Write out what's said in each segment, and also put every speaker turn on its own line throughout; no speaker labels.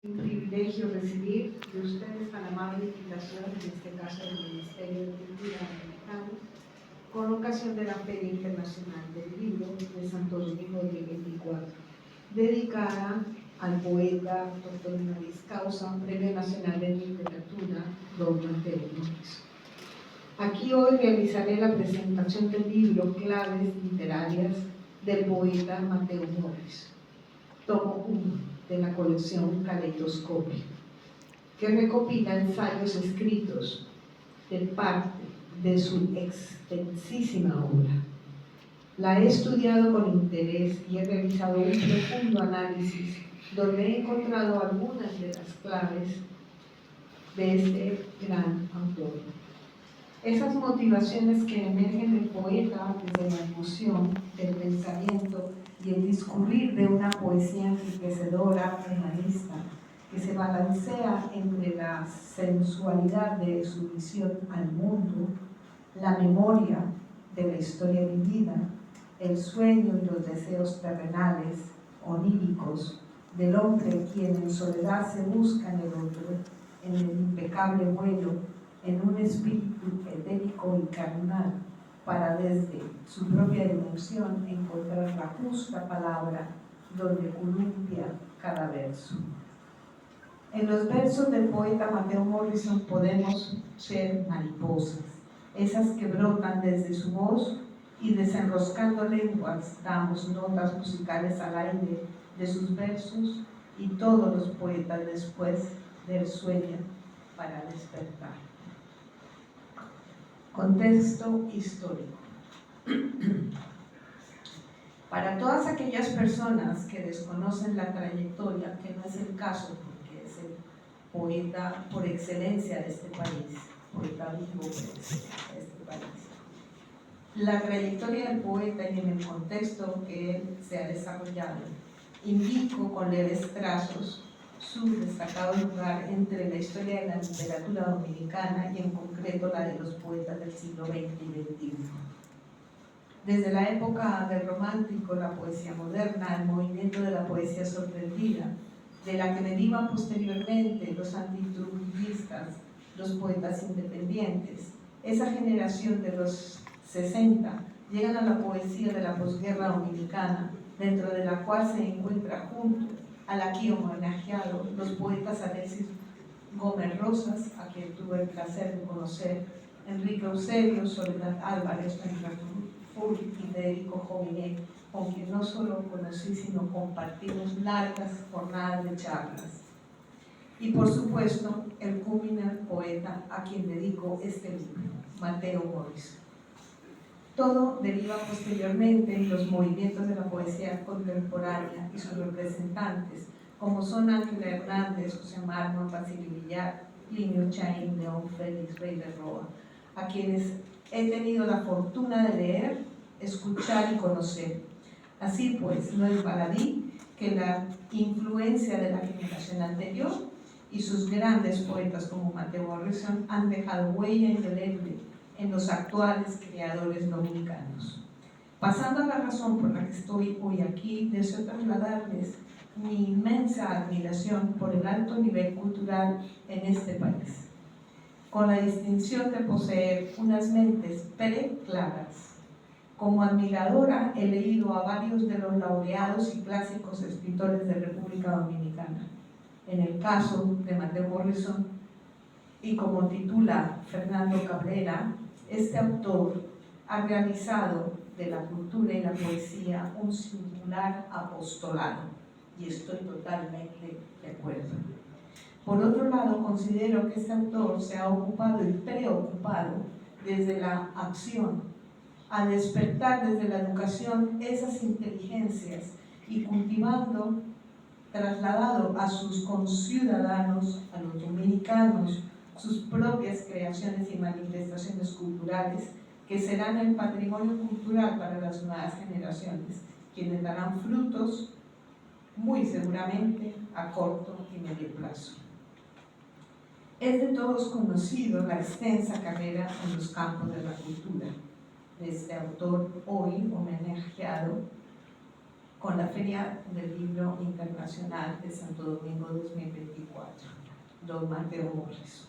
Un privilegio recibir de ustedes tan amable invitación, en este caso del Ministerio de Cultura Dominicano, con ocasión de la Feria Internacional del Libro de Santo Domingo 2024, dedicada al poeta Dr. honoris causa, Premio Nacional de Literatura, don Mateo Morris. Aquí hoy realizaré la presentación del libro Claves Literarias del poeta Mateo Morris, tomo 1 de la colección Caleidoscopio, que recopila ensayos escritos de parte de su extensísima obra. La he estudiado con interés y he realizado un profundo análisis donde he encontrado algunas de las claves de este gran autor. Esas motivaciones que emergen del poeta desde la emoción, del pensamiento y el discurrir de una poesía enriquecedora, humanista, que se balancea entre la sensualidad de su visión al mundo, la memoria de la historia vivida, el sueño y los deseos terrenales, oníricos, del hombre quien en soledad se busca en el otro, en el impecable vuelo, en un espíritu etérico y carnal, para desde su propia dimensión encontrar la justa palabra donde columpia cada verso. En los versos del poeta Mateo Morrison podemos ser mariposas, esas que brotan desde su voz y desenroscando lenguas damos notas musicales al aire de sus versos, y todos los poetas después del sueño para despertar. Contexto histórico. Para todas aquellas personas que desconocen la trayectoria, que no es el caso porque es el poeta por excelencia de este país, poeta vivo por excelencia de este país, la trayectoria del poeta y en el contexto que él se ha desarrollado, indico con leves trazos su destacado lugar entre la historia de la literatura dominicana y en concreto la de los poetas del siglo XX y XXI. Desde la época del romántico, la poesía moderna, el movimiento de la poesía sorprendida, de la que derivan posteriormente los antitrujillistas, los poetas independientes, esa generación de los 60 llegan a la poesía de la posguerra dominicana, dentro de la cual se encuentra junto al aquí homenajeado los poetas Alexis Gómez Rosas, a quien tuve el placer de conocer, Enrique Eusebio, Soledad Álvarez, y Federico Jovine, con quien no solo conocí, sino compartimos largas jornadas de charlas. Y por supuesto, el culminante poeta a quien dedico este libro, Mateo Morris. Todo deriva posteriormente en los movimientos de la poesía contemporánea y sus representantes, como son Ángela Hernández, José Mármol, Basilio Villar, Plinio Chaín, León Félix, Rey de Roa, a quienes he tenido la fortuna de leer, escuchar y conocer. Así pues, no es baladí que la influencia de la generación anterior y sus grandes poetas como Mateo Morrison han dejado huella indeleble en los actuales creadores dominicanos. Pasando a la razón por la que estoy hoy aquí, deseo trasladarles mi inmensa admiración por el alto nivel cultural en este país, con la distinción de poseer unas mentes preclaras. Como admiradora he leído a varios de los laureados y clásicos escritores de República Dominicana. En el caso de Mateo Morrison, y como titula Fernando Cabrera, este autor ha realizado de la cultura y la poesía un singular apostolado, y estoy totalmente de acuerdo. Por otro lado, considero que este autor se ha ocupado y preocupado desde la acción, a despertar desde la educación esas inteligencias y cultivando, trasladado a sus conciudadanos, a los dominicanos, sus propias creaciones y manifestaciones culturales que serán el patrimonio cultural para las nuevas generaciones, quienes darán frutos muy seguramente a corto y medio plazo. Es de todos conocido la extensa carrera en los campos de la cultura de este autor hoy homenajeado, con la Feria del Libro Internacional de Santo Domingo 2024, don Mateo Morrison.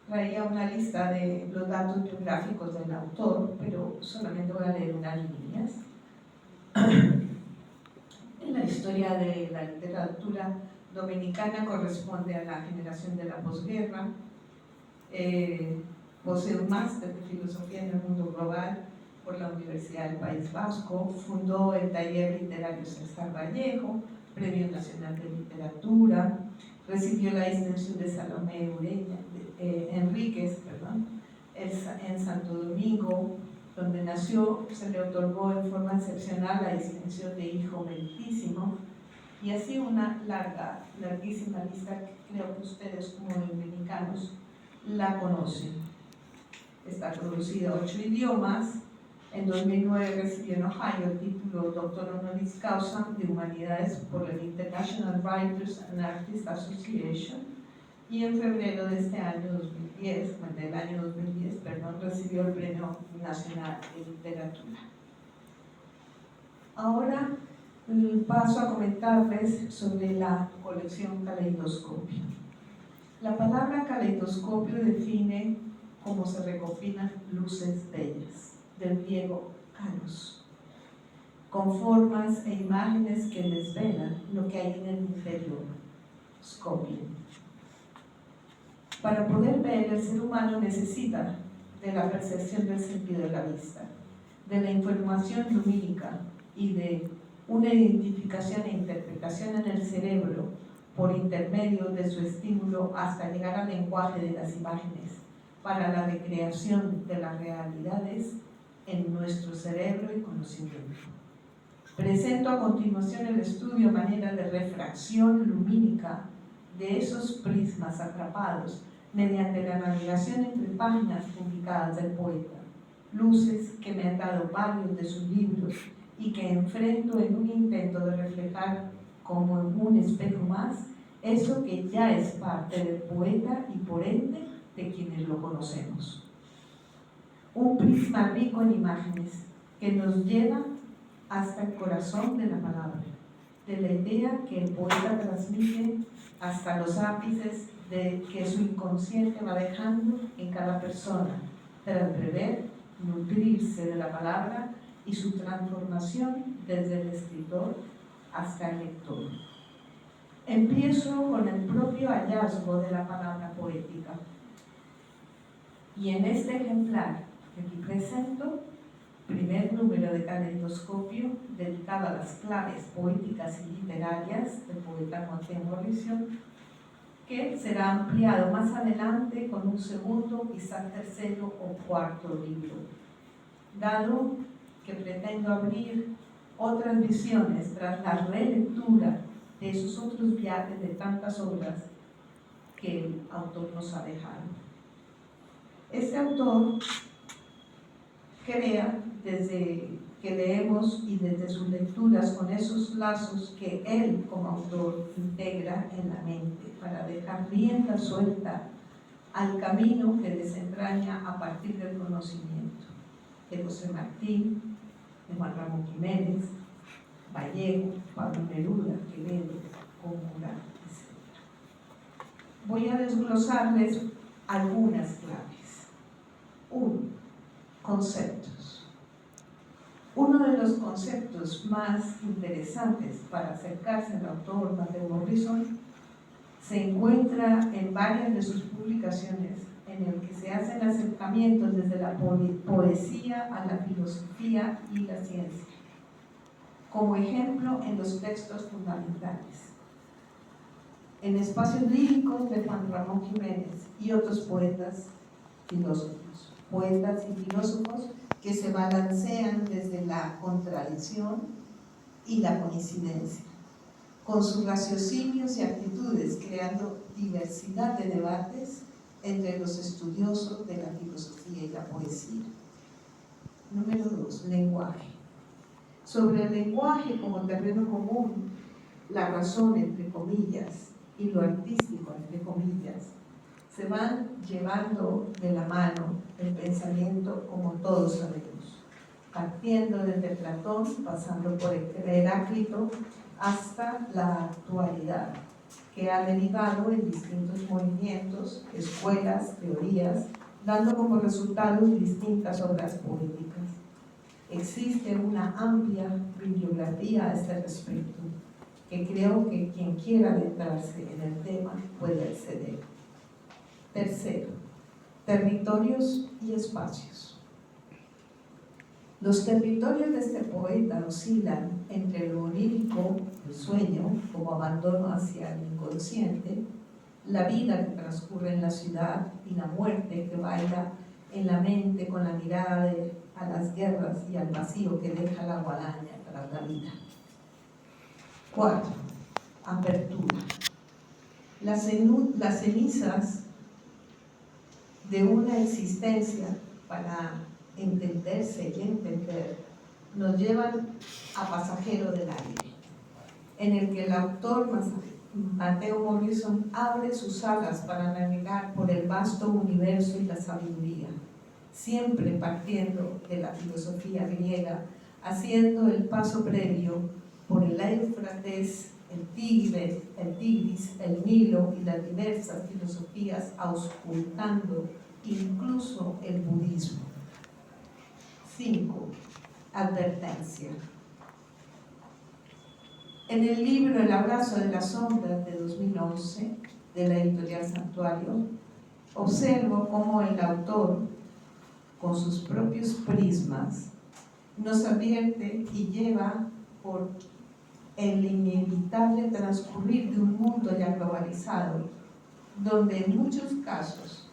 Traía una lista de los datos biográficos del autor, pero solamente voy a leer unas líneas. En la historia de la literatura dominicana corresponde a la generación de la posguerra. Posee un máster de filosofía en el mundo global por la Universidad del País Vasco. Fundó el taller literario César Vallejo, Premio Nacional de Literatura. Recibió la distinción de Salomé Enríquez en Santo Domingo, donde nació. Se le otorgó en forma excepcional la distinción de hijo meritísimo, y así una larguísima lista que creo que ustedes como dominicanos la conocen. Está traducida a 8 idiomas. En 2009 recibió en Ohio el título Doctor Honoris Causa de Humanidades por la International Writers and Artists Association, y en febrero de este año 2010, recibió el Premio Nacional de Literatura. Ahora paso a comentarles sobre la colección Caleidoscopio. La palabra caleidoscopio define cómo se recopilan luces bellas, del griego kalos, con formas e imágenes que desvelan lo que hay en el interior, scopio. Para poder ver, el ser humano necesita de la percepción del sentido de la vista, de la información lumínica y de una identificación e interpretación en el cerebro por intermedio de su estímulo hasta llegar al lenguaje de las imágenes, para la recreación de las realidades en nuestro cerebro y conocimiento. Presento a continuación el estudio a manera de refracción lumínica de esos prismas atrapados mediante la navegación entre páginas publicadas del poeta, luces que me han dado varios de sus libros y que enfrento en un intento de reflejar como en un espejo más eso que ya es parte del poeta y por ende de quienes lo conocemos. Un prisma rico en imágenes que nos lleva hasta el corazón de la palabra, de la idea que el poeta transmite hasta los ápices de que su inconsciente va dejando en cada persona, tras prever, nutrirse de la palabra y su transformación desde el escritor hasta el lector. Empiezo con el propio hallazgo de la palabra poética. Y en este ejemplar que aquí presento, primer número de Caleidoscopio, dedicado a las claves poéticas y literarias del poeta Mateo Morrison, que será ampliado más adelante con un segundo, quizás tercero o cuarto libro, dado que pretendo abrir otras visiones tras la relectura de esos otros viajes de tantas obras que el autor nos ha dejado. Este autor crea desde que leemos y desde sus lecturas con esos lazos que él como autor integra en la mente para dejar rienda suelta al camino que desentraña a partir del conocimiento de José Martí, de Juan Ramón Jiménez, Vallejo, Pablo Neruda, Quevedo, Góngora, etc. Voy a desglosarles algunas claves. 1. Conceptos. Uno de los conceptos más interesantes para acercarse al autor Mateo Morrison se encuentra en varias de sus publicaciones, en el que se hacen acercamientos desde la poesía a la filosofía y la ciencia, como ejemplo en los textos fundamentales, en espacios líricos de Juan Ramón Jiménez y otros poetas y filósofos que se balancean desde la contradicción y la coincidencia, con sus raciocinios y actitudes, creando diversidad de debates entre los estudiosos de la filosofía y la poesía. Número 2, lenguaje. Sobre el lenguaje como terreno común, la razón, entre comillas, y lo artístico, entre comillas, se van llevando de la mano el pensamiento, como todos sabemos. partiendo desde Platón, pasando por Heráclito, hasta la actualidad, que ha derivado en distintos movimientos, escuelas, teorías, dando como resultado distintas obras poéticas. Existe una amplia bibliografía a este respecto, que creo que quien quiera adentrarse en el tema puede acceder. Tercero, territorios y espacios. Los territorios de este poeta oscilan entre lo onírico, el sueño, como abandono hacia el inconsciente, la vida que transcurre en la ciudad y la muerte que baila en la mente con la mirada a las guerras y al vacío que deja la guadaña tras la vida. 4. Apertura. Las cenizas de una existencia, para entenderse y entender, nos llevan a Pasajero del Aire, en el que el autor Mateo Morrison abre sus alas para navegar por el vasto universo y la sabiduría, siempre partiendo de la filosofía griega, haciendo el paso previo por el Éufrates, el Tigris, el Nilo y las diversas filosofías, auscultando incluso el budismo. 5. Advertencia. En el libro El abrazo de las sombras de 2011, de la editorial Santuario, observo cómo el autor, con sus propios prismas, nos advierte y lleva por el inevitable transcurrir de un mundo ya globalizado, donde en muchos casos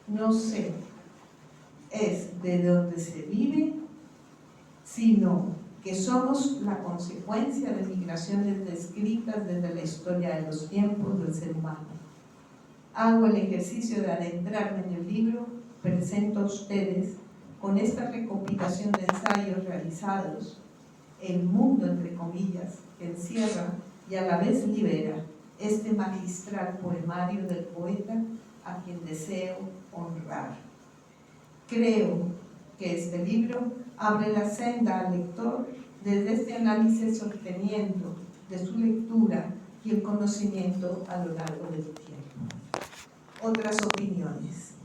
no se es de donde se vive, sino que somos la consecuencia de migraciones descritas desde la historia de los tiempos del ser humano. Hago el ejercicio de adentrarme en el libro, presento a ustedes, con esta recopilación de ensayos realizados, el mundo, entre comillas, que encierra y a la vez libera este magistral poemario del poeta a quien deseo honrar. Creo que este libro abre la senda al lector desde este análisis, obteniendo de su lectura y el conocimiento a lo largo del tiempo. Otras opiniones.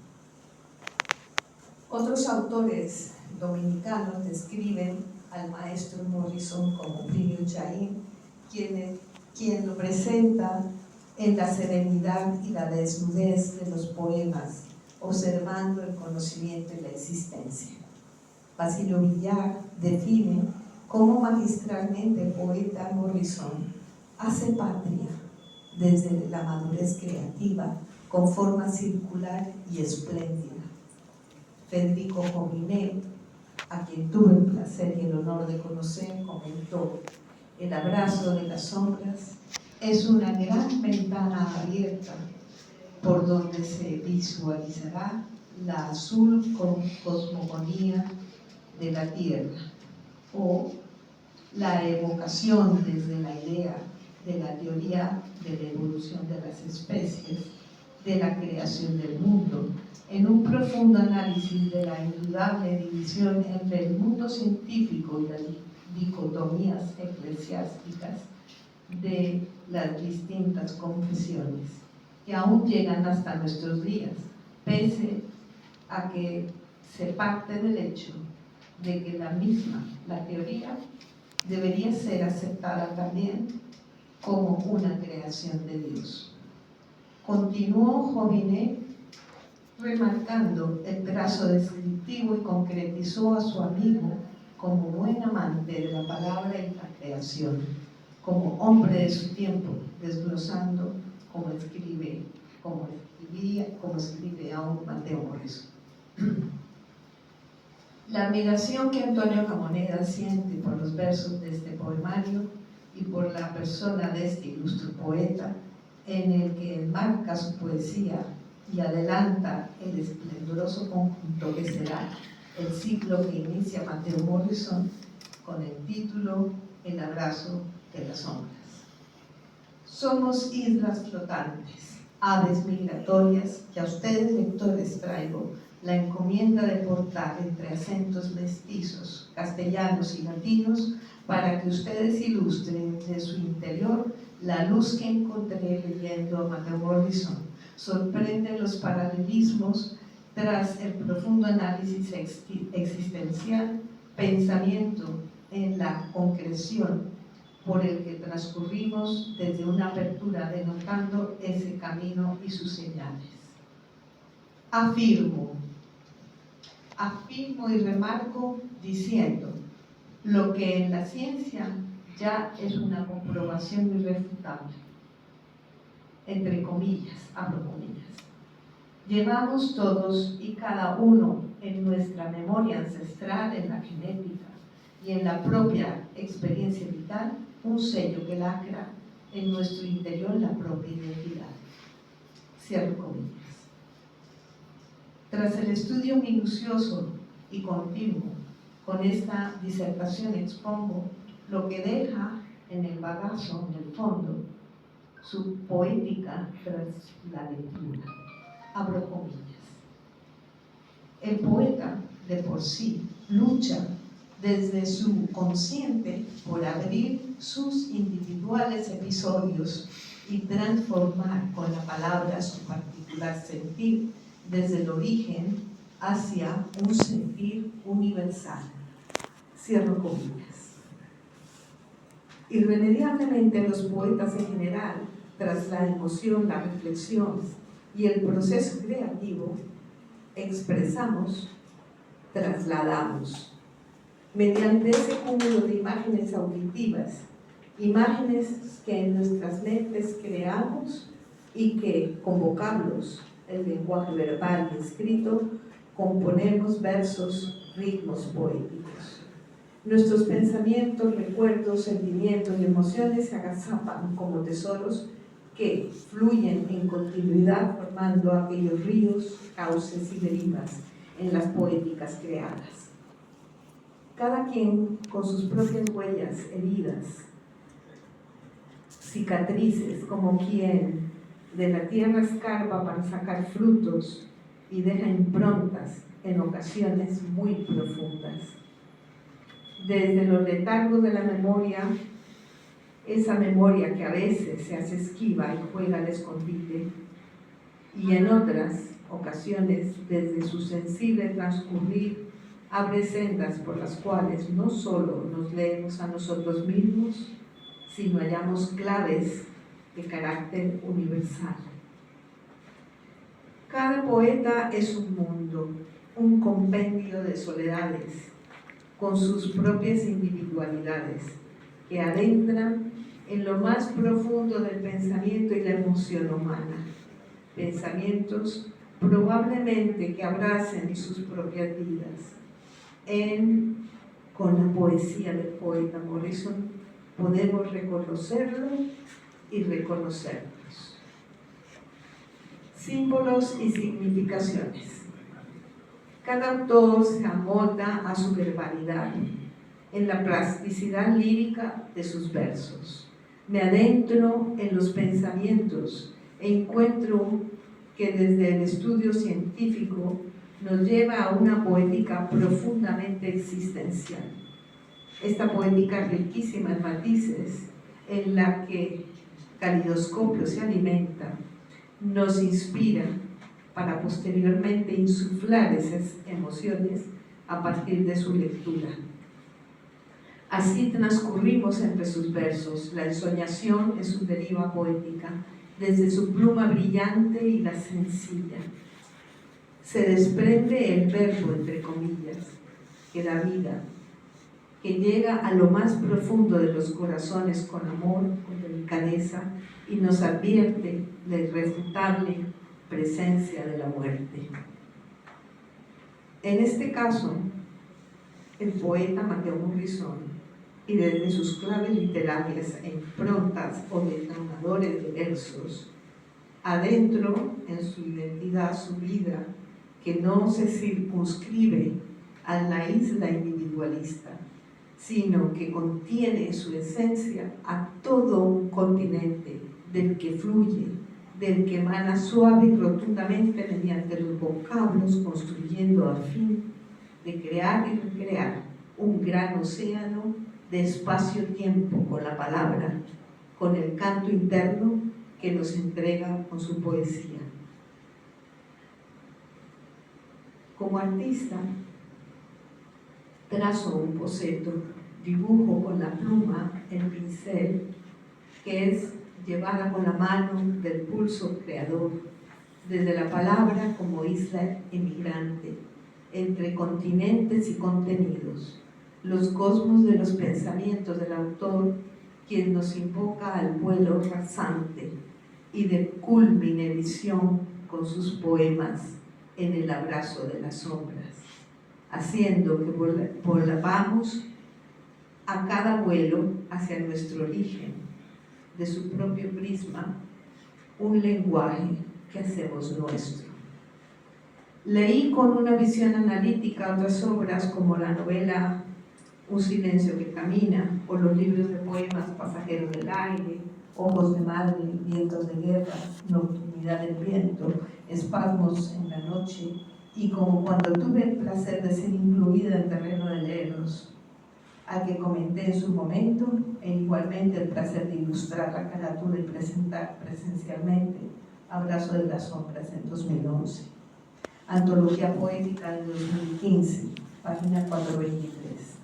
Otros autores dominicanos describen al maestro Morrison como Plinio Chaín, quien lo presenta en la serenidad y la desnudez de los poemas, observando el conocimiento y la existencia. Basilio Villar define cómo magistralmente el poeta Morrison hace patria desde la madurez creativa con forma circular y espléndida. Federico Jovinet, a quien tuve el placer y el honor de conocer, comentó: el abrazo de las sombras es una gran ventana abierta por donde se visualizará la azul cosmogonía de la Tierra, o la evocación desde la idea de la teoría de la evolución de las especies, de la creación del mundo, en un profundo análisis de la indudable división entre el mundo científico y las dicotomías eclesiásticas de las distintas confesiones, que aún llegan hasta nuestros días, pese a que se parte del hecho de que la teoría, debería ser aceptada también como una creación de Dios. Continuó Jovinet remarcando el trazo descriptivo y concretizó a su amigo como buen amante de la palabra y la creación, como hombre de su tiempo, desglosando como escribe aún Mateo Morrison. La admiración que Antonio Camoneda siente por los versos de este poemario y por la persona de este ilustre poeta, en el que enmarca su poesía y adelanta el esplendoroso conjunto que será el ciclo que inicia Mateo Morrison con el título El abrazo de las sombras. Somos islas flotantes, aves migratorias que a ustedes lectores traigo la encomienda de portar entre acentos mestizos, castellanos y latinos, para que ustedes ilustren de su interior la luz que encontré leyendo a Mateo Morrison. Sorprenden los paralelismos tras el profundo análisis existencial, pensamiento en la concreción por el que transcurrimos desde una apertura denotando ese camino y sus señales. Afirmo y remarco diciendo lo que en la ciencia ya es una comprobación irrefutable, entre comillas, abro comillas. Llevamos todos y cada uno en nuestra memoria ancestral, en la genética y en la propia experiencia vital, un sello que lacra en nuestro interior la propia identidad. Cierro comillas. Tras el estudio minucioso y continuo con esta disertación expongo lo que deja en el bagazo, en el fondo, su poética tras la lectura. Abro comillas. El poeta, de por sí, lucha desde su consciente por abrir sus individuales episodios y transformar con la palabra su particular sentir desde el origen hacia un sentir universal. Cierro comillas. Irremediablemente los poetas en general, tras la emoción, la reflexión y el proceso creativo, expresamos, trasladamos, mediante ese cúmulo de imágenes auditivas, imágenes que en nuestras mentes creamos y que, con vocablos, el lenguaje verbal y escrito, componemos versos, ritmos poéticos. Nuestros pensamientos, recuerdos, sentimientos y emociones se agazapan como tesoros que fluyen en continuidad formando aquellos ríos, cauces y derivas en las poéticas creadas. Cada quien con sus propias huellas, heridas, cicatrices, como quien de la tierra escarba para sacar frutos y deja improntas en ocasiones muy profundas. Desde los letargos de la memoria, esa memoria que a veces se hace esquiva y juega al escondite, y en otras ocasiones, desde su sensible transcurrir, abre sendas por las cuales no solo nos leemos a nosotros mismos, sino hallamos claves de carácter universal. Cada poeta es un mundo, un compendio de soledades, con sus propias individualidades, que adentran en lo más profundo del pensamiento y la emoción humana. Pensamientos probablemente que abracen sus propias vidas. Con la poesía del poeta Morrison podemos reconocerlo y reconocernos. Símbolos y significaciones. Cada autor se amolda a su verbalidad en la plasticidad lírica de sus versos. Me adentro en los pensamientos e encuentro que desde el estudio científico nos lleva a una poética profundamente existencial. Esta poética riquísima en matices, en la que Calidoscopio se alimenta, nos inspira para posteriormente insuflar esas emociones a partir de su lectura. Así transcurrimos entre sus versos, la ensoñación en su deriva poética, desde su pluma brillante y la sencilla. Se desprende el verbo, entre comillas, que da vida, que llega a lo más profundo de los corazones con amor, con delicadeza, y nos advierte la irrefutable presencia de la muerte. En este caso, el poeta Mateo Morrison, y desde sus claves literarias e improntas o detonadores de versos, adentro en su identidad, su vida, que no se circunscribe a la isla individualista, sino que contiene en su esencia a todo un continente del que fluye del que emana suave y rotundamente mediante los vocablos, construyendo a fin de crear y recrear un gran océano de espacio-tiempo con la palabra, con el canto interno que nos entrega con su poesía. Como artista, trazo un boceto, dibujo con la pluma, el pincel, que es llevada con la mano del pulso creador, desde la palabra como isla emigrante, entre continentes y contenidos, los cosmos de los pensamientos del autor, quien nos invoca al vuelo rasante y de culmine visión con sus poemas en el abrazo de las sombras, haciendo que volvamos a cada vuelo hacia nuestro origen, de su propio prisma, un lenguaje que hacemos nuestro. Leí con una visión analítica otras obras como la novela Un silencio que camina, o los libros de poemas Pasajeros del aire, Ojos de madre, Vientos de guerra, Nocturnidad del viento, Espasmos en la noche, y como cuando tuve el placer de ser incluida en terreno de leerlos, al que comenté en su momento, e igualmente el placer de ilustrar la carátula y presentar presencialmente Abrazo de las sombras en 2011. Antología poética de 2015, página 423.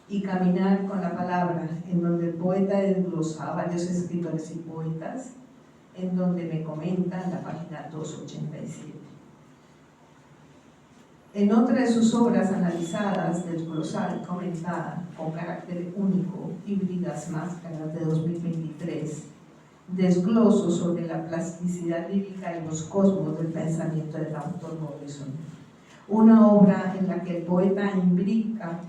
Y Caminar con la palabra, en donde el poeta desglosa a varios escritores y poetas, en donde me comenta en la página 287. En otra de sus obras analizadas, desglosada y comentada con carácter único, Híbridas Máscaras de 2023, desgloso sobre la plasticidad lírica y los cosmos del pensamiento del autor Morrison. Una obra en la que el poeta imbrica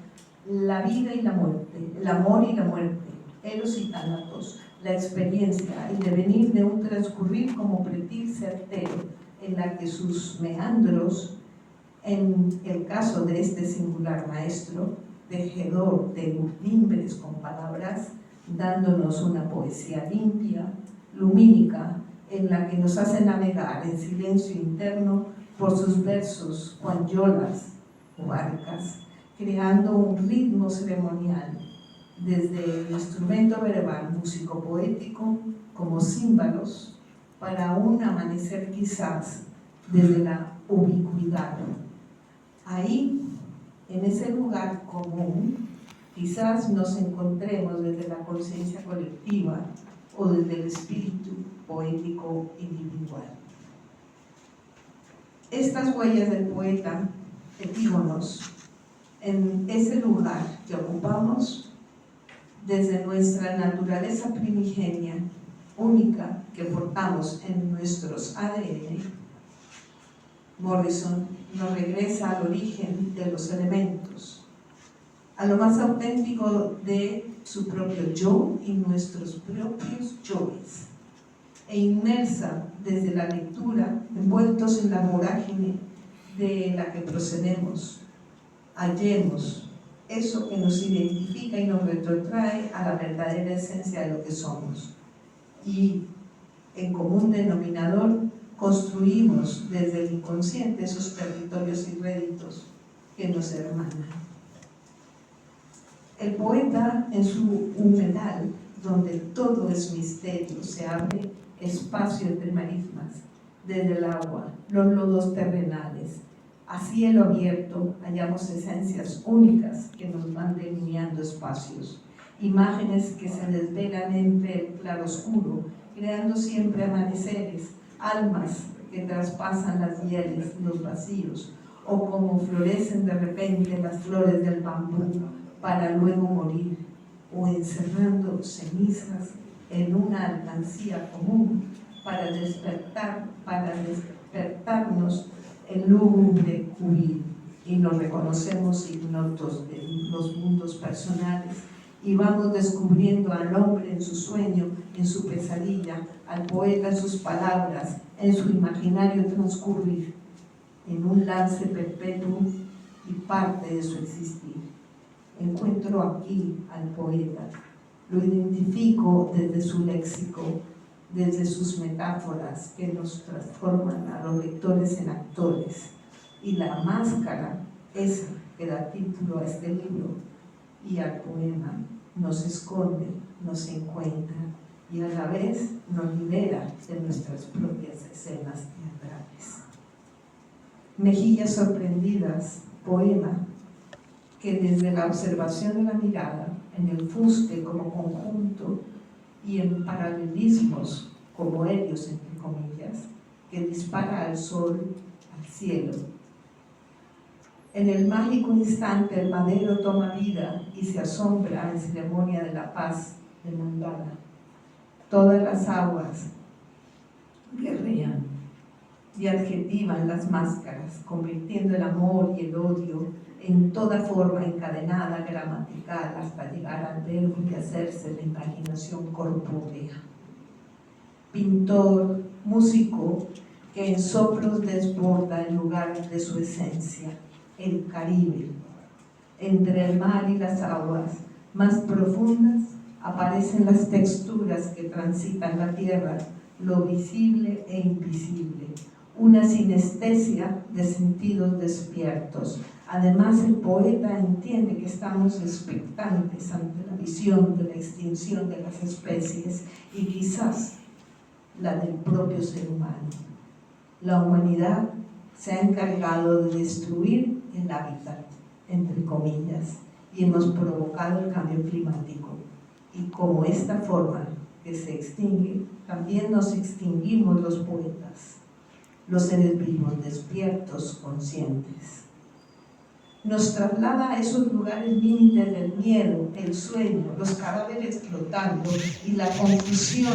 la vida y la muerte, el amor y la muerte, Eros y Tánatos, la experiencia, el devenir de un transcurrir como pretil certero, en la que sus meandros, en el caso de este singular maestro, tejedor de urdimbres con palabras, dándonos una poesía limpia, lumínica, en la que nos hace navegar en silencio interno por sus versos, cual yolas o barcas, creando un ritmo ceremonial desde el instrumento verbal músico-poético como címbalos para un amanecer quizás desde la ubicuidad. Ahí, en ese lugar común, quizás nos encontremos desde la conciencia colectiva o desde el espíritu poético individual. Estas huellas del poeta, epígonos, en ese lugar que ocupamos desde nuestra naturaleza primigenia, única que portamos en nuestros ADN, Morrison nos regresa al origen de los elementos, a lo más auténtico de su propio yo y nuestros propios yoes, e inmersa desde la lectura, envueltos en la vorágine de la que procedemos, hallemos eso que nos identifica y nos retrotrae a la verdadera esencia de lo que somos. Y en común denominador construimos desde el inconsciente esos territorios irréditos que nos hermanan. El poeta, en su humedal, donde todo es misterio, se abre espacio entre marismas, desde el agua, los lodos terrenales. A cielo abierto hallamos esencias únicas que nos van delineando espacios, imágenes que se desvelan entre el claroscuro, creando siempre amaneceres, almas que traspasan las hieles, los vacíos, o como florecen de repente las flores del bambú para luego morir, o encerrando cenizas en una alcancía común para despertarnos en lúgubre huir, y nos reconocemos ignotos de los mundos personales y vamos descubriendo al hombre en su sueño, en su pesadilla, al poeta en sus palabras, en su imaginario transcurrir, en un lance perpetuo y parte de su existir. Encuentro aquí al poeta, lo identifico desde su léxico, desde sus metáforas que nos transforman a los lectores en actores, y la máscara, esa que da título a este libro y al poema, nos esconde, nos encuentra y a la vez nos libera de nuestras propias escenas teatrales. Mejillas sorprendidas, poema que desde la observación de la mirada, en el fuste como conjunto y en paralelismos como helios, entre comillas, que dispara al sol, al cielo. En el mágico instante el madero toma vida y se asombra en ceremonia de la paz demandada. Todas las aguas guerrean y adjetivan las máscaras, convirtiendo el amor y el odio en toda forma encadenada, gramatical, hasta llegar al verbo y hacerse la imaginación corpórea. Pintor, músico, que en soplos desborda el lugar de su esencia, el Caribe. Entre el mar y las aguas más profundas aparecen las texturas que transitan la tierra, lo visible e invisible, una sinestesia de sentidos despiertos. Además, el poeta entiende que estamos expectantes ante la visión de la extinción de las especies y quizás la del propio ser humano. La humanidad se ha encargado de destruir el hábitat, entre comillas, y hemos provocado el cambio climático. Y como esta forma que se extingue, también nos extinguimos los poetas, los seres vivos despiertos, conscientes. Nos traslada a esos lugares límites del miedo, el sueño, los cadáveres flotando y la confusión